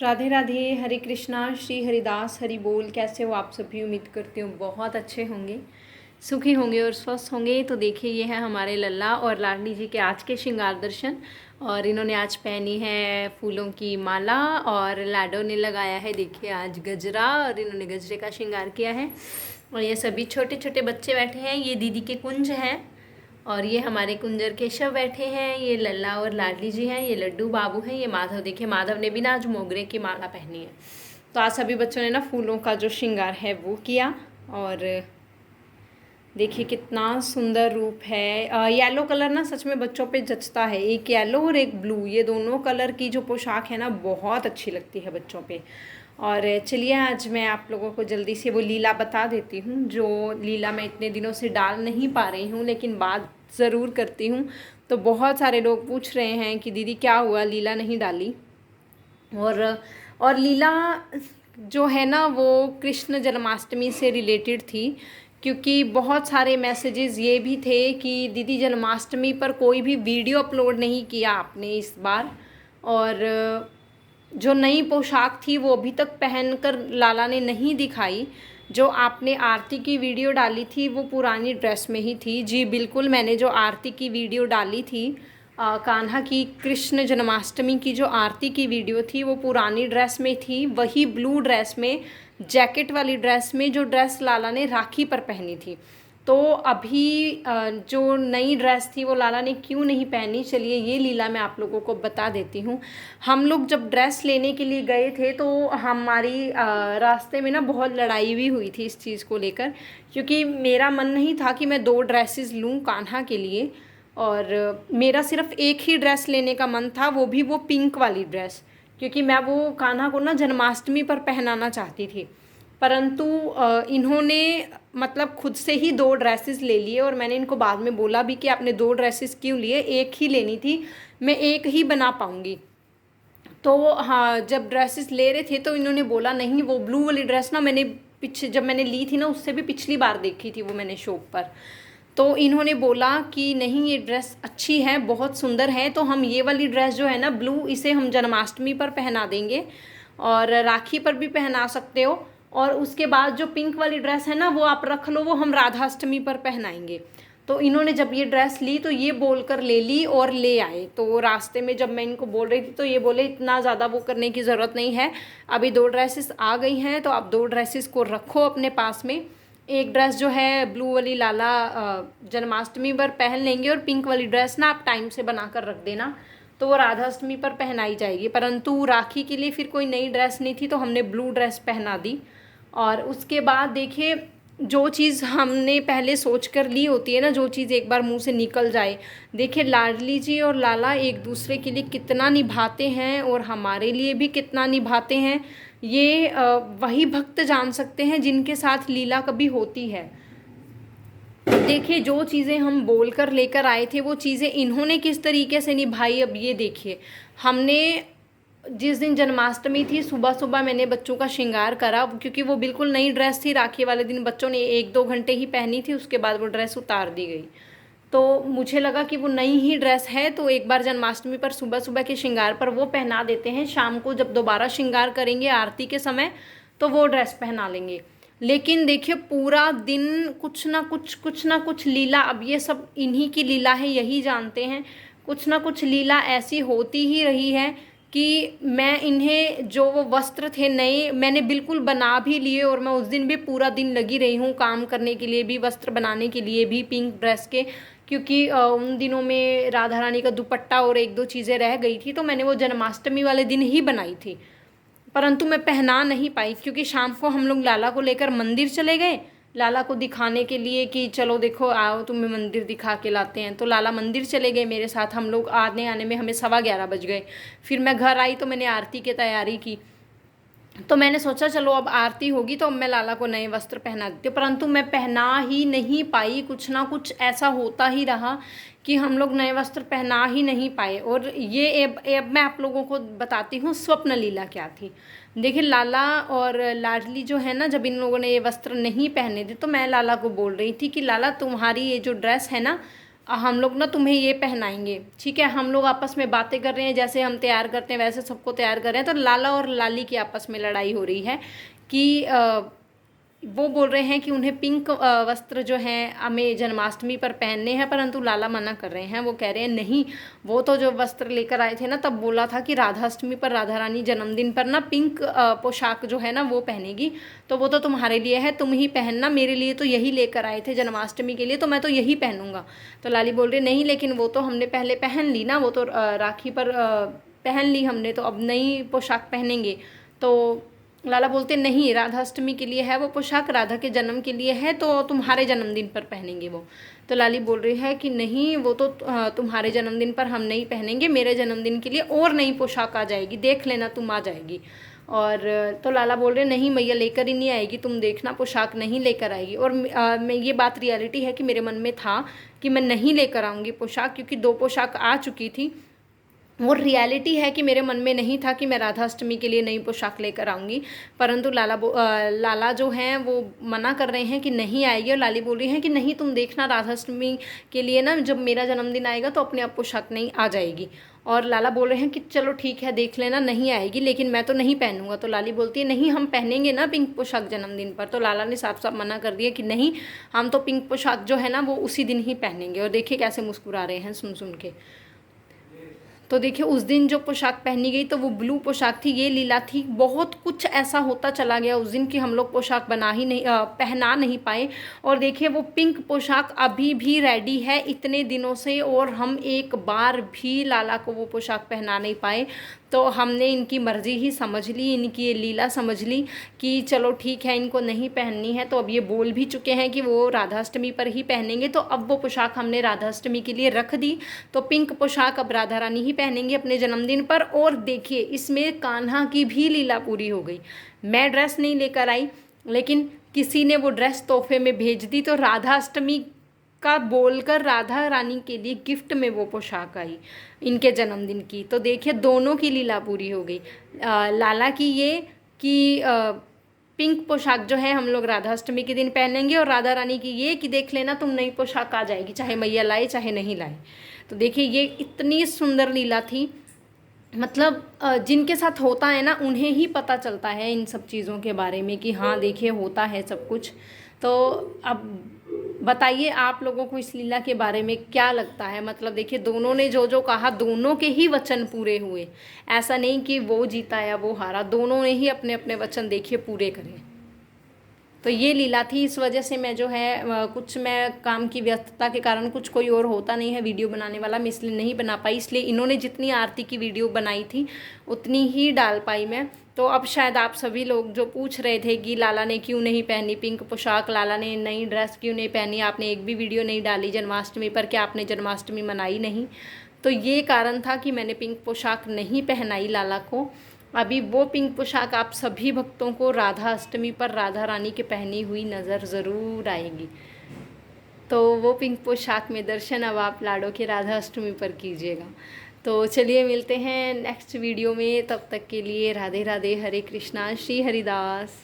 राधे राधे, हरे कृष्णा, श्री हरिदास, हरि बोल। कैसे हो आप सभी? उम्मीद करती हूँ बहुत अच्छे होंगे, सुखी होंगे और स्वस्थ होंगे। तो देखिए, ये है हमारे लल्ला और लाडली जी के आज के श्रृंगार दर्शन। और इन्होंने आज पहनी है फूलों की माला और लाडो ने लगाया है देखिए आज गजरा, और इन्होंने गजरे का श्रृंगार किया है। और ये सभी छोटे छोटे बच्चे बैठे हैं। ये दीदी के कुंज हैं और ये हमारे कुंजर केशव बैठे हैं। ये लल्ला और लाडली जी हैं। ये लड्डू बाबू हैं। ये माधव, देखिए माधव ने भी ना आज मोगरे की माला पहनी है। तो आज सभी बच्चों ने ना फूलों का जो श्रृंगार है वो किया। और देखिए कितना सुंदर रूप है। येलो कलर ना सच में बच्चों पे जचता है। एक येलो और एक ब्लू, ये दोनों कलर की जो पोशाक है ना बहुत अच्छी लगती है बच्चों पे। और चलिए आज मैं आप लोगों को जल्दी से वो लीला बता देती हूँ, जो लीला मैं इतने दिनों से डाल नहीं पा रही हूँ लेकिन बात ज़रूर करती हूँ। तो बहुत सारे लोग पूछ रहे हैं कि दीदी क्या हुआ, लीला नहीं डाली। और लीला जो है ना वो कृष्ण जन्माष्टमी से रिलेटेड थी, क्योंकि बहुत सारे मैसेजेस ये भी थे कि दीदी जन्माष्टमी पर कोई भी वीडियो अपलोड नहीं किया आपने इस बार। और जो नई पोशाक थी वो अभी तक पहनकर लाला ने नहीं दिखाई। जो आपने आरती की वीडियो डाली थी वो पुरानी ड्रेस में ही थी। जी बिल्कुल, मैंने जो आरती की वीडियो डाली थी कान्हा की कृष्ण जन्माष्टमी की जो आरती की वीडियो थी वो पुरानी ड्रेस में थी, वही ब्लू ड्रेस में, जैकेट वाली ड्रेस में, जो ड्रेस लाला ने राखी पर पहनी थी। तो अभी जो नई ड्रेस थी वो लाला ने क्यों नहीं पहनी, चलिए ये लीला मैं आप लोगों को बता देती हूँ। हम लोग जब ड्रेस लेने के लिए गए थे तो हमारी रास्ते में ना बहुत लड़ाई भी हुई थी इस चीज़ को लेकर, क्योंकि मेरा मन नहीं था कि मैं 2 ड्रेसेस लूँ कान्हा के लिए। और मेरा सिर्फ एक ही ड्रेस लेने का मन था, वो भी वो पिंक वाली ड्रेस, क्योंकि मैं वो कान्हा को ना जन्माष्टमी पर पहनाना चाहती थी। परंतु इन्होंने मतलब खुद से ही 2 ड्रेसेस ले लिए। और मैंने इनको बाद में बोला भी कि आपने 2 ड्रेसेस क्यों लिए, एक ही लेनी थी, मैं एक ही बना पाऊँगी। तो हाँ, जब ड्रेसेस ले रहे थे तो इन्होंने बोला नहीं, वो ब्लू वाली ड्रेस ना मैंने पीछे जब मैंने ली थी ना उससे भी पिछली बार देखी थी वो मैंने शॉप पर। तो इन्होंने बोला कि नहीं ये ड्रेस अच्छी है, बहुत सुंदर है, तो हम ये वाली ड्रेस जो है ना ब्लू, इसे हम जन्माष्टमी पर पहना देंगे और राखी पर भी पहना सकते हो। और उसके बाद जो पिंक वाली ड्रेस है ना वो आप रख लो, वो हम राधाष्टमी पर पहनाएंगे। तो इन्होंने जब ये ड्रेस ली तो ये बोलकर ले ली और ले आए। तो रास्ते में जब मैं इनको बोल रही थी तो ये बोले इतना ज़्यादा वो करने की ज़रूरत नहीं है, अभी 2 ड्रेसेस आ गई हैं तो आप 2 ड्रेसेस को रखो अपने पास में। एक ड्रेस जो है ब्लू वाली लाला जन्माष्टमी पर पहन लेंगे और पिंक वाली ड्रेस ना आप टाइम से बना कर रख देना, तो वो राधाष्टमी पर पहनाई जाएगी। परंतु राखी के लिए फिर कोई नई ड्रेस नहीं थी तो हमने ब्लू ड्रेस पहना दी। और उसके बाद देखिए, जो चीज़ हमने पहले सोच कर ली होती है ना, जो चीज़ एक बार मुंह से निकल जाए, देखिए लाडली जी और लाला एक दूसरे के लिए कितना निभाते हैं और हमारे लिए भी कितना निभाते हैं, ये वही भक्त जान सकते हैं जिनके साथ लीला कभी होती है। देखिए जो चीज़ें हम बोल कर लेकर आए थे वो चीज़ें इन्होंने किस तरीके से निभाई। अब ये देखिए, हमने जिस दिन जन्माष्टमी थी सुबह सुबह मैंने बच्चों का श्रृंगार करा, क्योंकि वो बिल्कुल नई ड्रेस थी। राखी वाले दिन बच्चों ने 1-2 घंटे ही पहनी थी, उसके बाद वो ड्रेस उतार दी गई। तो मुझे लगा कि वो नई ही ड्रेस है तो एक बार जन्माष्टमी पर सुबह सुबह के श्रृंगार पर वो पहना देते हैं, शाम को जब दोबारा श्रृंगार करेंगे आरती के समय तो वो ड्रेस पहना लेंगे। लेकिन देखिए पूरा दिन कुछ ना कुछ लीला, अब ये सब इन्हीं की लीला है, यही जानते हैं, कुछ ना कुछ लीला ऐसी होती ही रही है कि मैं इन्हें जो वो वस्त्र थे नए मैंने बिल्कुल बना भी लिए। और मैं उस दिन भी पूरा दिन लगी रही हूँ काम करने के लिए भी, वस्त्र बनाने के लिए भी पिंक ड्रेस के, क्योंकि उन दिनों में राधा रानी का दुपट्टा और 1-2 चीज़ें रह गई थी तो मैंने वो जन्माष्टमी वाले दिन ही बनाई थी। परंतु मैं पहना नहीं पाई क्योंकि शाम को हम लोग लाला को लेकर मंदिर चले गए, लाला को दिखाने के लिए कि चलो देखो आओ तुम्हें मंदिर दिखा के लाते हैं। तो लाला मंदिर चले गए मेरे साथ, हम लोग आने में हमें 11:15 बज गए। फिर मैं घर आई तो मैंने आरती की तैयारी की, तो मैंने सोचा चलो अब आरती होगी तो अब मैं लाला को नए वस्त्र पहना देती हूँ, परंतु मैं पहना ही नहीं पाई। कुछ ना कुछ ऐसा होता ही रहा कि हम लोग नए वस्त्र पहना ही नहीं पाए। और ये अब मैं आप लोगों को बताती हूँ स्वप्न लीला क्या थी। देखिए लाला और लाडली जो है ना, जब इन लोगों ने ये वस्त्र नहीं पहने थे तो मैं लाला को बोल रही थी कि लाला तुम्हारी ये जो ड्रेस है ना हम लोग ना तुम्हें ये पहनाएंगे, ठीक है। हम लोग आपस में बातें कर रहे हैं, जैसे हम तैयार करते हैं वैसे सबको तैयार कर रहे हैं। तो लाला और लाली की आपस में लड़ाई हो रही है कि वो बोल रहे हैं कि उन्हें पिंक वस्त्र जो हैं हमें जन्माष्टमी पर पहनने हैं, परंतु लाला मना कर रहे हैं। वो कह रहे हैं नहीं, वो तो जो वस्त्र लेकर आए थे ना, तब बोला था कि राधाष्टमी पर, राधा रानी जन्मदिन पर ना पिंक पोशाक जो है ना वो पहनेगी, तो वो तो तुम्हारे लिए है, तुम ही पहनना, मेरे लिए तो यही लेकर आए थे जन्माष्टमी के लिए, तो मैं तो यही पहनूंगा। तो लाली बोल रही नहीं, लेकिन वो तो हमने पहले पहन ली ना, वो तो राखी पर पहन ली हमने, तो अब नई पोशाक पहनेंगे। तो लाला बोलते नहीं, राधाष्टमी के लिए है वो पोशाक, राधा के जन्म के लिए है, तो तुम्हारे जन्मदिन पर पहनेंगे वो। तो लाली बोल रही है कि नहीं, वो तो तुम्हारे जन्मदिन पर हम नहीं पहनेंगे, मेरे जन्मदिन के लिए और नई पोशाक आ जाएगी, देख लेना तुम आ जाएगी। और तो लाला बोल रहे नहीं मैया, लेकर ही नहीं आएगी, तुम देखना पोशाक नहीं लेकर आएगी। और मैं ये बात रियलिटी है कि मेरे मन में था कि मैं नहीं लेकर आऊँगी पोशाक, क्योंकि 2 पोशाक आ चुकी थी। और रियलिटी है कि मेरे मन में नहीं था कि मैं राधाष्टमी के लिए नई पोशाक लेकर आऊँगी, परंतु लाला जो हैं वो मना कर रहे हैं कि नहीं आएगी। और लाली बोल रही हैं कि नहीं, तुम देखना राधाष्टमी के लिए ना जब मेरा जन्मदिन आएगा तो अपने आप पोशाक नहीं आ जाएगी। और लाला बोल रहे हैं कि चलो ठीक है, देख लेना, नहीं आएगी, लेकिन मैं तो नहीं पहनूंगा। तो लाली बोलती है नहीं, हम पहनेंगे ना पिंक पोशाक जन्मदिन पर। तो लाला ने साफ साफ मना कर दिया कि नहीं, हम तो पिंक पोशाक जो है ना वो उसी दिन ही पहनेंगे। और देखिए कैसे मुस्कुरा रहे हैं सुन सुन के। तो देखिए उस दिन जो पोशाक पहनी गई तो वो ब्लू पोशाक थी, ये लीला थी। बहुत कुछ ऐसा होता चला गया उस दिन कि हम लोग पोशाक पहना नहीं पाए। और देखिए वो पिंक पोशाक अभी भी रेडी है इतने दिनों से, और हम एक बार भी लाला को वो पोशाक पहना नहीं पाए। तो हमने इनकी मर्ज़ी ही समझ ली, इनकी ये लीला समझ ली कि चलो ठीक है, इनको नहीं पहननी है। तो अब ये बोल भी चुके हैं कि वो राधाष्टमी पर ही पहनेंगे, तो अब वो पोशाक हमने राधाष्टमी के लिए रख दी। तो पिंक पोशाक अब राधा रानी ही पहनेंगे अपने जन्मदिन पर। और देखिए इसमें कान्हा की भी लीला पूरी हो गई। मैं ड्रेस नहीं लेकर आई, लेकिन किसी ने वो ड्रेस तोहफे में भेज दी, तो राधाष्टमी का बोलकर राधा रानी के लिए गिफ्ट में वो पोशाक आई इनके जन्मदिन की। तो देखिए दोनों की लीला पूरी हो गई। लाला की ये कि पिंक पोशाक जो है हम लोग राधाष्टमी के दिन पहनेंगे, और राधा रानी की ये कि देख लेना तुम नई पोशाक आ जाएगी, चाहे मैया लाए चाहे नहीं लाए। तो देखिए ये इतनी सुंदर लीला थी, मतलब जिनके साथ होता है ना उन्हें ही पता चलता है इन सब चीज़ों के बारे में कि हाँ देखिए होता है सब कुछ। तो अब बताइए आप लोगों को इस लीला के बारे में क्या लगता है। मतलब देखिए दोनों ने जो जो कहा, दोनों के ही वचन पूरे हुए। ऐसा नहीं कि वो जीता या वो हारा, दोनों ने ही अपने अपने वचन देखिए पूरे करे। तो ये लीला थी। इस वजह से मैं जो है कुछ मैं काम की व्यस्तता के कारण, कुछ कोई और होता नहीं है वीडियो बनाने वाला, मैं इसलिए नहीं बना पाई। इसलिए इन्होंने जितनी आरती की वीडियो बनाई थी उतनी ही डाल पाई मैं। तो अब शायद आप सभी लोग जो पूछ रहे थे कि लाला ने क्यों नहीं पहनी पिंक पोशाक, लाला ने नई ड्रेस क्यों नहीं पहनी, आपने एक भी वीडियो नहीं डाली जन्माष्टमी पर, क्या आपने जन्माष्टमी मनाई नहीं, तो ये कारण था कि मैंने पिंक पोशाक नहीं पहनाई लाला को। अभी वो पिंक पोशाक आप सभी भक्तों को राधा अष्टमी पर राधा रानी के पहनी हुई नज़र ज़रूर आएगी। तो वो पिंक पोशाक में दर्शन अब आप लाडो के राधा अष्टमी पर कीजिएगा। तो चलिए मिलते हैं नेक्स्ट वीडियो में, तब तक के लिए राधे राधे, हरे कृष्णा, श्री हरिदास।